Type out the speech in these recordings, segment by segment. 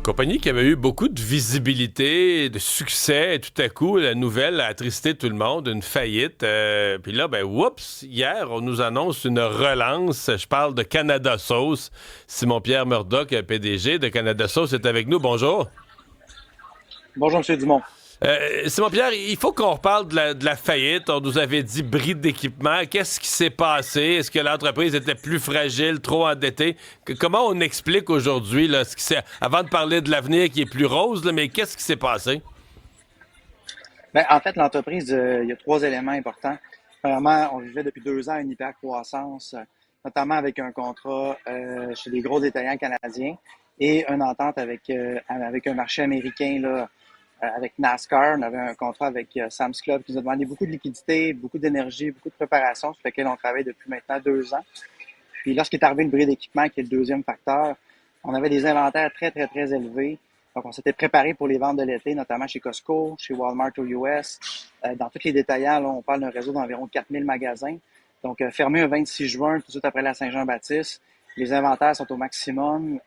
Compagnie qui avait eu beaucoup de visibilité, de succès, et tout à coup, la nouvelle a attristé tout le monde, une faillite. Puis là, ben, oups, hier, on nous annonce une relance. Je parle de Canada Sauce. Simon-Pierre Murdoch, PDG de Canada Sauce, est avec nous. Bonjour. Bonjour, M. Dumont. Simon-Pierre, il faut qu'on reparle de la faillite. On nous avait dit bris d'équipement. Qu'est-ce qui s'est passé? Est-ce que l'entreprise était plus fragile, trop endettée? Comment on explique aujourd'hui, là, ce qui s'est... Avant de parler de l'avenir qui est plus rose, là, mais qu'est-ce qui s'est passé? Ben, en fait, l'entreprise, il y a trois éléments importants. Premièrement, on vivait depuis 2 ans une hyper-croissance, notamment avec un contrat chez des gros détaillants canadiens et une entente avec un marché américain, là, avec NASCAR. On avait un contrat avec Sam's Club qui nous a demandé beaucoup de liquidité, beaucoup d'énergie, beaucoup de préparation, sur lequel on travaille depuis maintenant 2 ans. Puis lorsqu'est arrivé le bris d'équipement, qui est le deuxième facteur, on avait des inventaires très, très, très élevés. Donc, on s'était préparé pour les ventes de l'été, notamment chez Costco, chez Walmart aux US. Dans tous les détaillants, là, on parle d'un réseau d'environ 4000 magasins. Donc, fermé un 26 juin, tout de suite après la Saint-Jean-Baptiste. Les inventaires sont au maximum.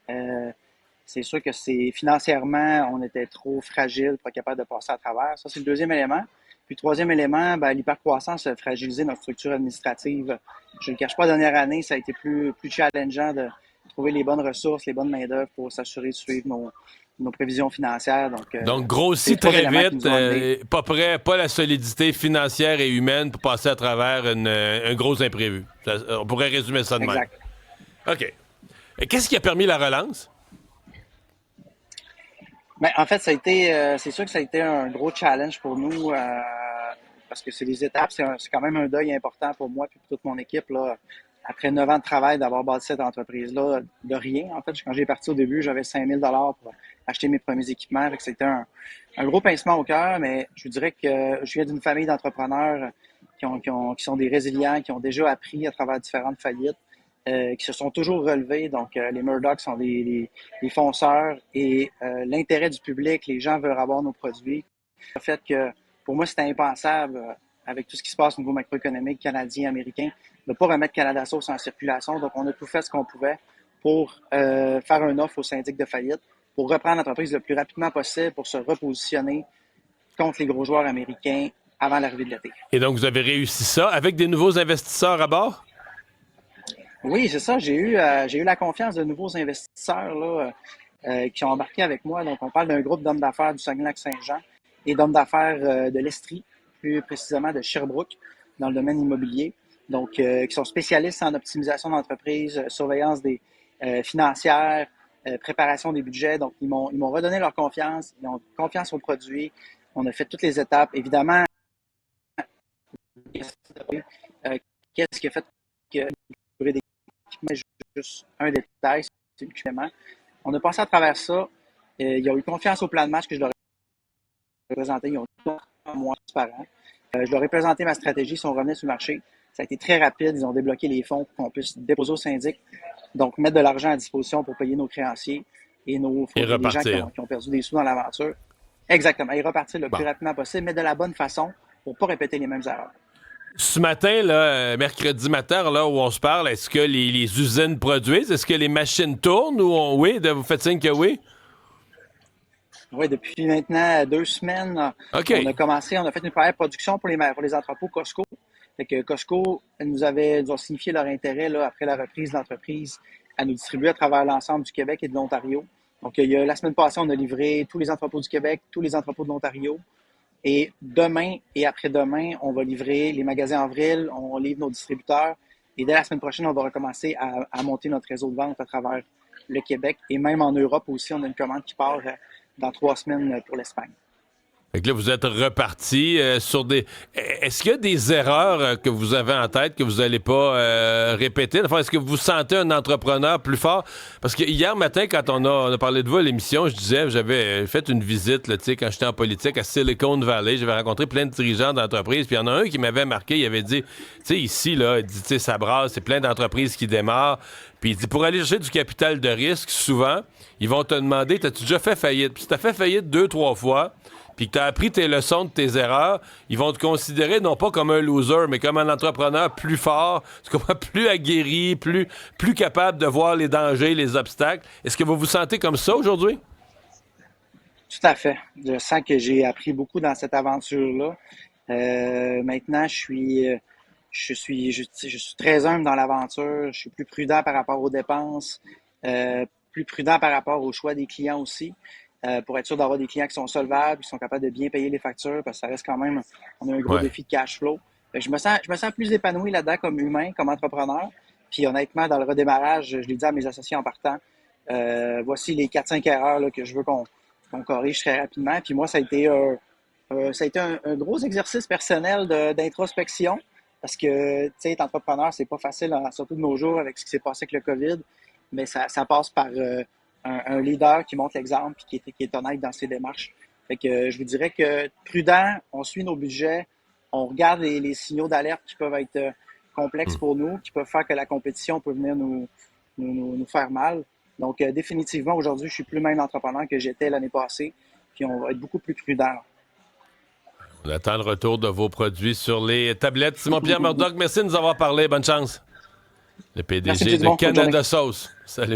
C'est sûr que financièrement, on était trop fragile pour être capable de passer à travers. Ça, c'est le deuxième élément. Puis, troisième élément, l'hypercroissance a fragilisé notre structure administrative. Je ne le cache pas, la dernière année, ça a été plus challengeant de trouver les bonnes ressources, les bonnes main-d'œuvre pour s'assurer de suivre nos prévisions financières. Donc, c'est les grossit trois très éléments qui vite, nous ont amenés. pas prêt, pas la solidité financière et humaine pour passer à travers un gros imprévu. On pourrait résumer ça de même. Exact. OK. Et qu'est-ce qui a permis la relance? En fait, c'est sûr que ça a été un gros challenge pour nous parce que c'est des étapes. C'est quand même un deuil important pour moi et pour toute mon équipe, là. Après 9 ans de travail, d'avoir bâti cette entreprise-là, de rien. En fait, quand j'ai parti au début, j'avais 5 000 pour acheter mes premiers équipements. Fait que c'était un gros pincement au cœur, mais je vous dirais que je viens d'une famille d'entrepreneurs qui sont des résilients, qui ont déjà appris à travers différentes faillites, qui se sont toujours relevés. Donc, les Murdoch sont des fonceurs et l'intérêt du public, les gens veulent avoir nos produits. Le fait que, pour moi, c'était impensable, avec tout ce qui se passe au niveau macroéconomique canadien, américain, de ne pas remettre Canada Sauce en circulation. Donc, on a tout fait ce qu'on pouvait pour faire une offre au syndic de faillite, pour reprendre l'entreprise le plus rapidement possible, pour se repositionner contre les gros joueurs américains avant l'arrivée de l'été. Et donc, vous avez réussi ça avec des nouveaux investisseurs à bord? Oui, c'est ça. J'ai eu la confiance de nouveaux investisseurs là, qui ont embarqué avec moi. Donc, on parle d'un groupe d'hommes d'affaires du Saguenay-Lac-Saint-Jean et d'hommes d'affaires de l'Estrie, plus précisément de Sherbrooke, dans le domaine immobilier. Donc, qui sont spécialistes en optimisation d'entreprise, surveillance des financières, préparation des budgets. Donc, ils m'ont redonné leur confiance. Ils ont confiance aux produits. On a fait toutes les étapes. Évidemment, qu'est-ce qui a fait que mais juste un détail, c'est le climat. On a passé à travers ça. Ils ont eu confiance au plan de match que je leur ai présenté. Ils ont tout moi transparent. Je leur ai présenté ma stratégie si on revenait sur le marché. Ça a été très rapide. Ils ont débloqué les fonds pour qu'on puisse déposer au syndic. Donc, mettre de l'argent à disposition pour payer nos créanciers et les gens qui ont perdu des sous dans l'aventure. Exactement. Et repartir le plus rapidement possible, mais de la bonne façon pour ne pas répéter les mêmes erreurs. Ce matin, là, mercredi matin, là où on se parle, est-ce que les usines produisent? Est-ce que les machines tournent? Oui, vous faites signe que oui? Oui, depuis maintenant 2 semaines, OK. on a fait une première production pour les entrepôts Costco. Fait que Costco nous ont signifié leur intérêt là, après la reprise de l'entreprise à nous distribuer à travers l'ensemble du Québec et de l'Ontario. Donc, la semaine passée, on a livré tous les entrepôts du Québec, tous les entrepôts de l'Ontario. Et demain et après-demain, on va livrer les magasins en vrille, on livre nos distributeurs. Et dès la semaine prochaine, on va recommencer à monter notre réseau de vente à travers le Québec. Et même en Europe aussi, on a une commande qui part dans 3 semaines pour l'Espagne. Fait que là, vous êtes reparti sur des... Est-ce qu'il y a des erreurs que vous avez en tête que vous n'allez pas répéter? Enfin, est-ce que vous sentez un entrepreneur plus fort? Parce que hier matin, quand on a parlé de vous à l'émission, je disais, j'avais fait une visite, là, quand j'étais en politique, à Silicon Valley. J'avais rencontré plein de dirigeants d'entreprises. Puis il y en a un qui m'avait marqué. Il avait dit, tu sais, ici, là, il dit, tu sais, ça brasse, c'est plein d'entreprises qui démarrent. Puis il dit, pour aller chercher du capital de risque, souvent, ils vont te demander, t'as-tu déjà fait faillite? Puis si t'as fait faillite 2-3 fois, puis que tu as appris tes leçons de tes erreurs, ils vont te considérer non pas comme un loser, mais comme un entrepreneur plus fort, plus aguerri, plus capable de voir les dangers, les obstacles. Est-ce que vous vous sentez comme ça aujourd'hui? Tout à fait. Je sens que j'ai appris beaucoup dans cette aventure-là. Maintenant, je suis très humble dans l'aventure. Je suis plus prudent par rapport aux dépenses, plus prudent par rapport au choix des clients aussi, pour être sûr d'avoir des clients qui sont solvables, qui sont capables de bien payer les factures, parce que ça reste quand même, on a un gros Ouais. défi de cash flow. Fait que je me sens plus épanoui là-dedans comme humain, comme entrepreneur. Puis honnêtement, dans le redémarrage, je l'ai dit à mes associés en partant, voici les 4-5 erreurs là, que je veux qu'on corrige très rapidement. Puis moi, ça a été un gros exercice personnel d'introspection parce que, tu sais, être entrepreneur, c'est pas facile, surtout de nos jours avec ce qui s'est passé avec le COVID, mais ça passe par un leader qui montre l'exemple et qui est honnête dans ses démarches. Fait que je vous dirais que prudent, on suit nos budgets, on regarde les signaux d'alerte qui peuvent être complexes pour nous, qui peuvent faire que la compétition peut venir nous faire mal. Donc, définitivement, aujourd'hui, je suis plus le même entrepreneur que j'étais l'année passée, puis on va être beaucoup plus prudent. On attend le retour de vos produits sur les tablettes. Simon-Pierre Murdoch, merci de nous avoir parlé. Bonne chance. Le Merci, PDG M. de Dumont. Bonne journée. Canada Sauce. Salut.